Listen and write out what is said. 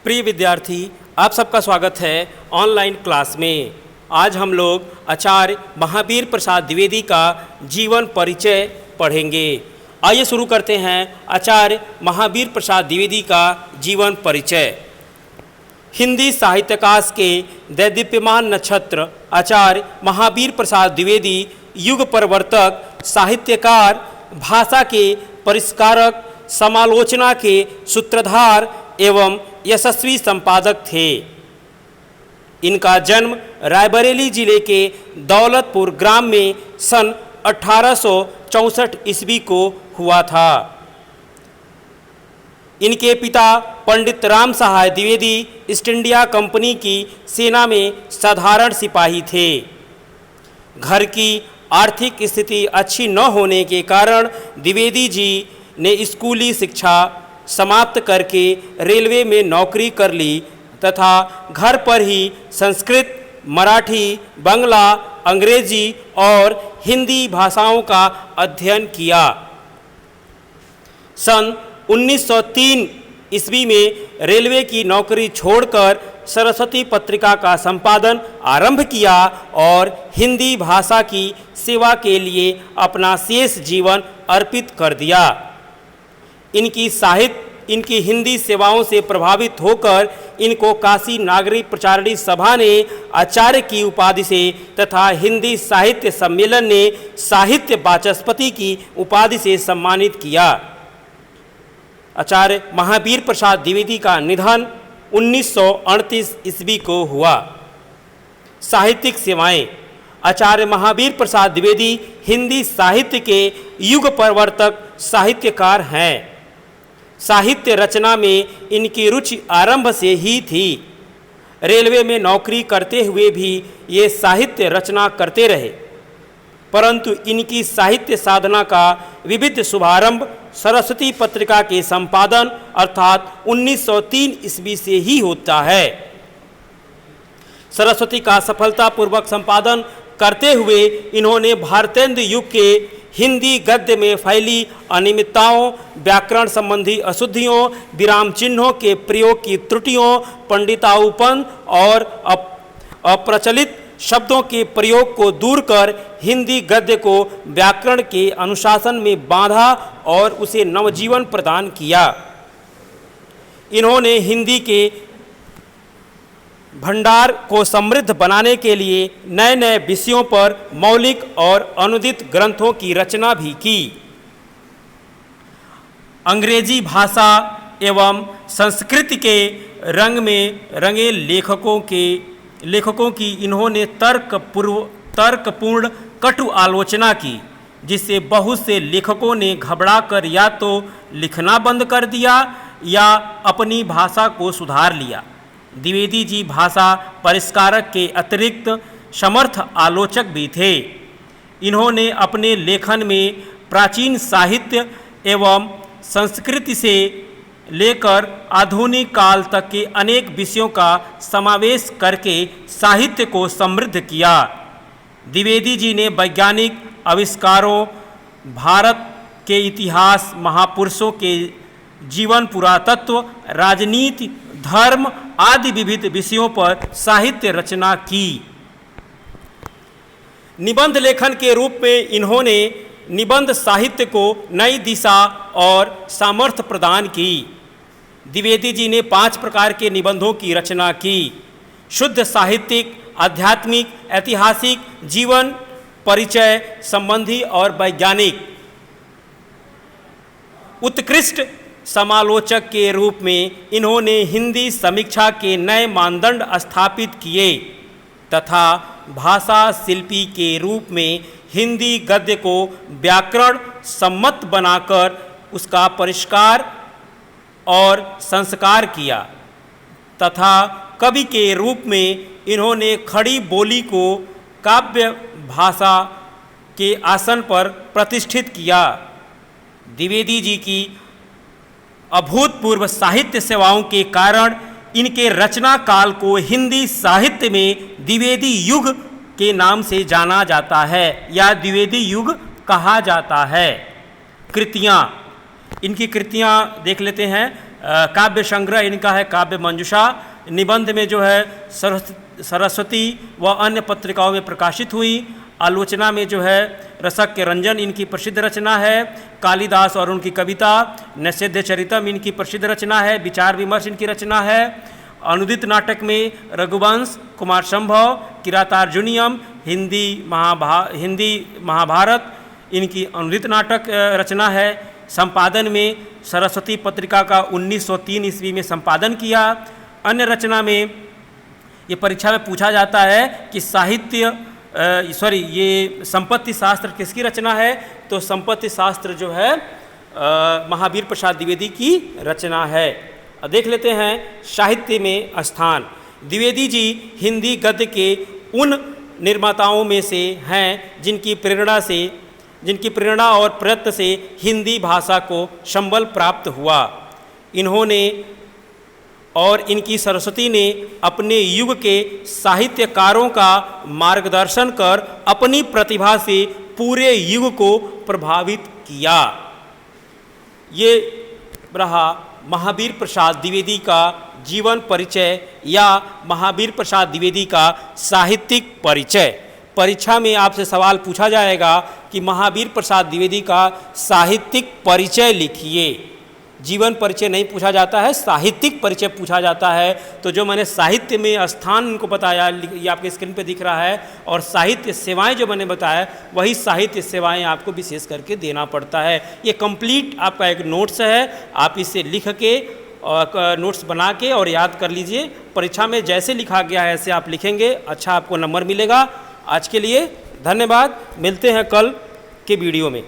प्रिय विद्यार्थी, आप सबका स्वागत है ऑनलाइन क्लास में। आज हम लोग आचार्य महावीर प्रसाद द्विवेदी का जीवन परिचय पढ़ेंगे। आइए शुरू करते हैं आचार्य महावीर प्रसाद द्विवेदी का जीवन परिचय। हिंदी साहित्याकाश के दैदीप्यमान नक्षत्र आचार्य महावीर प्रसाद द्विवेदी युग परिवर्तक, साहित्यकार, भाषा के परिष्कारक, समालोचना के सूत्रधार एवं यशस्वी संपादक थे। इनका जन्म रायबरेली जिले के दौलतपुर ग्राम में सन 1864 ईस्वी को हुआ था। इनके पिता पंडित राम सहाय द्विवेदी ईस्ट इंडिया कंपनी की सेना में साधारण सिपाही थे। घर की आर्थिक स्थिति अच्छी न होने के कारण द्विवेदी जी ने स्कूली शिक्षा समाप्त करके रेलवे में नौकरी कर ली तथा घर पर ही संस्कृत, मराठी, बांग्ला, अंग्रेजी और हिंदी भाषाओं का अध्ययन किया। सन 1903 ईस्वी में रेलवे की नौकरी छोड़कर सरस्वती पत्रिका का संपादन आरंभ किया और हिंदी भाषा की सेवा के लिए अपना शेष जीवन अर्पित कर दिया। इनकी हिंदी सेवाओं से प्रभावित होकर इनको काशी नागरिक प्रचारिणी सभा ने आचार्य की उपाधि से तथा हिंदी साहित्य सम्मेलन ने साहित्य वाचस्पति की उपाधि से सम्मानित किया। आचार्य महावीर प्रसाद द्विवेदी का निधन 1938 ईस्वी को हुआ। साहित्यिक सेवाएं। आचार्य महावीर प्रसाद द्विवेदी हिंदी साहित्य के युग परिवर्तक साहित्यकार हैं। साहित्य रचना में इनकी रुचि आरंभ से ही थी। रेलवे में नौकरी करते हुए भी ये साहित्य रचना करते रहे, परंतु इनकी साहित्य साधना का विविध शुभारंभ सरस्वती पत्रिका के संपादन अर्थात 1903 ईस्वी से ही होता है। सरस्वती का सफलतापूर्वक संपादन करते हुए इन्होंने भारतेंदु युग के हिंदी गद्य में फैली अनियमितताओं, व्याकरण संबंधी अशुद्धियों, विराम चिन्हों के प्रयोग की त्रुटियों, पंडिताऊपन और अप्रचलित शब्दों के प्रयोग को दूर कर हिंदी गद्य को व्याकरण के अनुशासन में बांधा और उसे नवजीवन प्रदान किया। इन्होंने हिंदी के भंडार को समृद्ध बनाने के लिए नए नए विषयों पर मौलिक और अनुदित ग्रंथों की रचना भी की। अंग्रेजी भाषा एवं संस्कृत के रंग में रंगे लेखकों की इन्होंने तर्कपूर्ण कटु आलोचना की, जिससे बहुत से लेखकों ने घबराकर या तो लिखना बंद कर दिया या अपनी भाषा को सुधार लिया। द्विवेदी जी भाषा परिष्कारक के अतिरिक्त समर्थ आलोचक भी थे। इन्होंने अपने लेखन में प्राचीन साहित्य एवं संस्कृति से लेकर आधुनिक काल तक के अनेक विषयों का समावेश करके साहित्य को समृद्ध किया। द्विवेदी जी ने वैज्ञानिक आविष्कारों, भारत के इतिहास, महापुरुषों के जीवन, पुरातत्व, राजनीति, धर्म आदि विविध विषयों पर साहित्य रचना की। निबंध लेखन के रूप में इन्होंने निबंध साहित्य को नई दिशा और सामर्थ्य प्रदान की। द्विवेदी जी ने 5 प्रकार के निबंधों की रचना की: शुद्ध साहित्यिक, आध्यात्मिक, ऐतिहासिक, जीवन परिचय संबंधी और वैज्ञानिक। उत्कृष्ट समालोचक के रूप में इन्होंने हिंदी समीक्षा के नए मानदंड स्थापित किए तथा भाषा शिल्पी के रूप में हिंदी गद्य को व्याकरण सम्मत बनाकर उसका परिष्कार और संस्कार किया तथा कवि के रूप में इन्होंने खड़ी बोली को काव्य भाषा के आसन पर प्रतिष्ठित किया। द्विवेदी जी की अभूतपूर्व साहित्य सेवाओं के कारण इनके रचना काल को हिंदी साहित्य में द्विवेदी युग के नाम से जाना जाता है या द्विवेदी युग कहा जाता है। कृतियाँ, इनकी कृतियाँ देख लेते हैं। काव्य संग्रह इनका है काव्य मंजूषा। निबंध में जो है सरस्वती व अन्य पत्रिकाओं में प्रकाशित हुई। आलोचना में जो है रसक के रंजन इनकी प्रसिद्ध रचना है। कालिदास और उनकी कविता, नैषधीय चरितम इनकी प्रसिद्ध रचना है। विचार विमर्श इनकी रचना है। अनुदित नाटक में रघुवंश, कुमार संभव, किरातार्जुनीयम, हिंदी महाभारत इनकी अनुदित नाटक रचना है। संपादन में सरस्वती पत्रिका का 1903 ईस्वी में संपादन किया। अन्य रचना में ये परीक्षा में पूछा जाता है कि ये संपत्ति शास्त्र किसकी रचना है, तो संपत्ति शास्त्र जो है महावीर प्रसाद द्विवेदी की रचना है। देख लेते हैं साहित्य में स्थान। द्विवेदी जी हिंदी गद्य के उन निर्माताओं में से हैं जिनकी प्रेरणा और प्रयत्न से हिंदी भाषा को संबल प्राप्त हुआ। इन्होंने और इनकी सरस्वती ने अपने युग के साहित्यकारों का मार्गदर्शन कर अपनी प्रतिभा से पूरे युग को प्रभावित किया। ये रहा महावीर प्रसाद द्विवेदी का जीवन परिचय या महावीर प्रसाद द्विवेदी का साहित्यिक परिचय। परीक्षा में आपसे सवाल पूछा जाएगा कि महावीर प्रसाद द्विवेदी का साहित्यिक परिचय लिखिए। जीवन परिचय नहीं पूछा जाता है, साहित्यिक परिचय पूछा जाता है। तो जो मैंने साहित्य में स्थान उनको बताया, ये आपके स्क्रीन पे दिख रहा है, और साहित्य सेवाएं जो मैंने बताया वही साहित्य सेवाएं आपको विशेष करके देना पड़ता है। ये कंप्लीट आपका एक नोट्स है, आप इसे लिख के और नोट्स बना के और याद कर लीजिए। परीक्षा में जैसे लिखा गया है ऐसे आप लिखेंगे, अच्छा आपको नंबर मिलेगा। आज के लिए धन्यवाद, मिलते हैं कल के वीडियो में।